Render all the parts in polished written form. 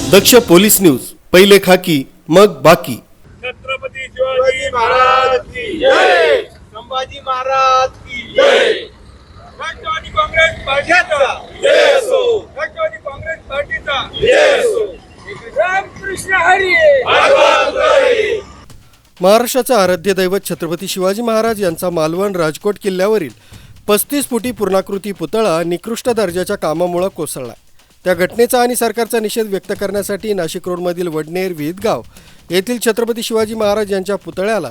दक्ष police news, पहिले खाकी मग बाकी। छत्रपती शिवाजी महाराज की जय, संभाजी महाराज की जय, राष्ट्रवादी काँग्रेस पार्टीचा जय असो, राष्ट्रवादी काँग्रेस पार्टीचा जय असो, रामकृष्ण हरी भगवान हरी। महाराष्ट्राचे आराध्य दैवत छत्रपती शिवाजी महाराज यांचा मालवण राजकोट किल्ल्यावरील 35 फुटी पूर्णाकृती पुतळा निकृष्ट दर्जाच्या कामामुळे कोसळला। त्या घटनेचा आणि सरकारचा निषेध व्यक्त करण्यासाठी नाशिक रोडमधील वडनेर विहितगाव येथील छत्रपती शिवाजी महाराज यांच्या पुतळ्याला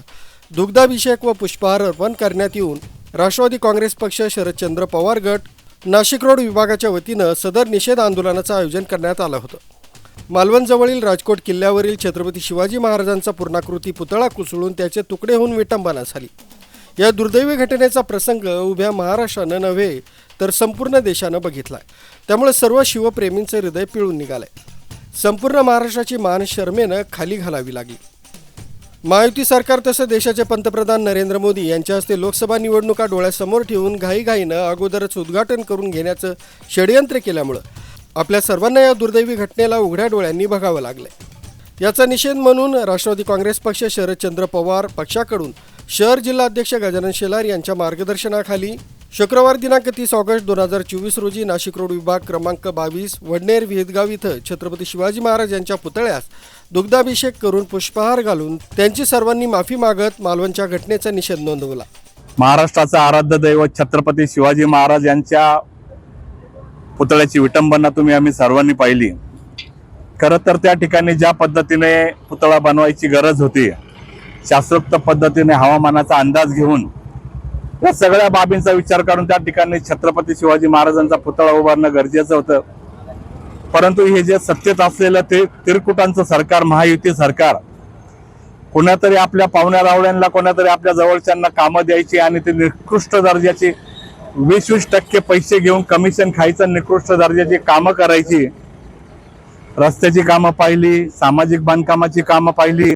दुग्धाभिषेक व पुष्पहार अर्पण करण्यात येऊन राष्ट्रवादी काँग्रेस पक्ष शरदचंद्र पवार गट नाशिक रोड विभागाच्या वतीनं सदर निषेध आंदोलनाचं आयोजन करण्यात आलं होतं। मालवणजवळील राजकोट किल्ल्यावरील छत्रपती शिवाजी महाराजांचा पूर्णाकृती पुतळा कोसळून त्याचे तुकडे होऊन विटंबना झाली। या दुर्दैवी घटनेचा प्रसंग उभ्या महाराष्ट्रानं नव्हे तर संपूर्ण देशानं बघितलाय। त्यामुळे सर्व शिवप्रेमींचे हृदय पिळून निघालंय। संपूर्ण महाराष्ट्राची मान शर्मेनं खाली घालावी लागली। महायुती सरकार तसं देशाचे पंतप्रधान नरेंद्र मोदी यांच्या हस्ते लोकसभा निवडणुका डोळ्यासमोर ठेवून घाईघाईनं अगोदरच उद्घाटन करून घेण्याचं षडयंत्र केल्यामुळं आपल्या सर्वांना या दुर्दैवी घटनेला उघड्या डोळ्यांनी बघावं लागलंय। याचा निषेध म्हणून राष्ट्रवादी काँग्रेस पक्ष शरदचंद्र पवार पक्षाकडून शहर जिल्हाध्यक्ष गजानन शेलार यांच्या मार्गदर्शनाखाली शुक्रवार दिनांक 30 ऑगस्ट 2024 रोजी नाशिक रोड विभाग क्रमांक 22 वडनेर विहितगाव इथं छत्रपती शिवाजी महाराज यांच्या पुतळ्यास दुग्धाभिषेक करून पुष्पहार घालून त्यांची सर्वांनी माफी मागत मालवणच्या घटनेचा निषेध नोंदवला। महाराष्ट्राचा आराध्य दैवत छत्रपती शिवाजी महाराज यांच्या पुतळ्याची विटंबना आम्ही सर्वांनी पाहिली। खरं तर त्या ठिकाणी ज्या पद्धतीने पुतळा बनवायची गरज होती, शास्त्रोक्त पद्धतीने हवामानाचा अंदाज घेऊन या सगळ्या बाबींचा विचार करून त्या ठिकाणी छत्रपती शिवाजी महाराजांचा पुतळा उभारणं गरजेचं होतं। परंतु हे जे सत्तेत असलेलं ते तिरकुटांचं सरकार, महायुती सरकार, कोणातरी आपल्या पाहुण्या रावळ्यांना, कोणातरी आपल्या जवळच्यांना कामं द्यायची आणि ते निकृष्ट दर्जाची 20% पैसे घेऊन कमिशन खायचं, निकृष्ट दर्जाची कामं करायची। रस्त्याची कामं पाहिली, सामाजिक बांधकामाची कामं पाहिली,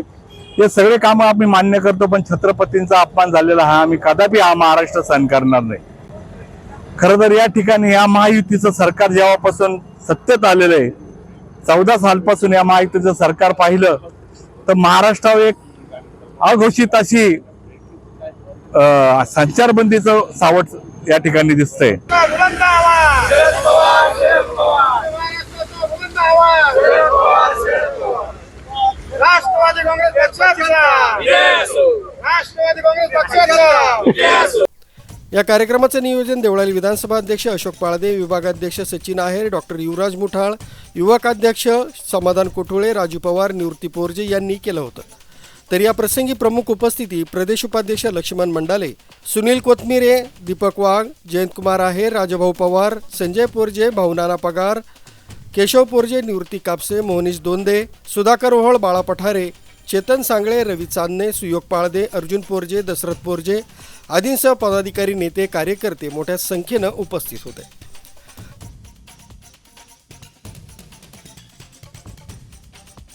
हे सगळे कामं आम्ही मान्य करतो, पण छत्रपतींचा अपमान झालेला आम्ही कदापि महाराष्ट्र सहन करणार नाही। खरं तर या ठिकाणी या महायुतीचं सरकार जेव्हापासून सत्तेत आलेलं आहे, 14 सालपासून या महायुतीचं सरकार पाहिलं तर महाराष्ट्रावर एक अघोषित अशी संचारबंदीचं सावट या ठिकाणी दिसतंय। राष्ट्रवादी काँग्रेस पक्षाचा जय असो, राष्ट्रवादी काँग्रेस पक्षाचा जय असो। या कार्यक्रमाचं नियोजन देवळाली विधानसभा अध्यक्ष अशोक पाळदे, विभागाध्यक्ष सचिन आहेर, डॉक्टर युवराज मुठाळ, युवकाध्यक्ष समाधान कोठुळे, राजू पवार, निवृत्ती पोरजे यांनी केलं होतं। तर या प्रसंगी प्रमुख उपस्थिती प्रदेश उपाध्यक्ष लक्ष्मण मंडाले, सुनील कोथमिरे, दीपक वाघ, जयंतकुमार आहेर, राजभाऊ पवार, संजय पोरजे, भाऊनाना पगार, केशव पोरजे, निवृत्ती कापसे, मोहनीश दोंदे, सुधाकर ओहळ, बाळा पठारे, चेतन सांगळे, रवी चांदणे, सुयोग पाळदे, अर्जुन पोरजे, दशरथ पोरजे आदींसह पदाधिकारी, नेते, कार्यकर्ते मोठ्या संख्येनं उपस्थित होते।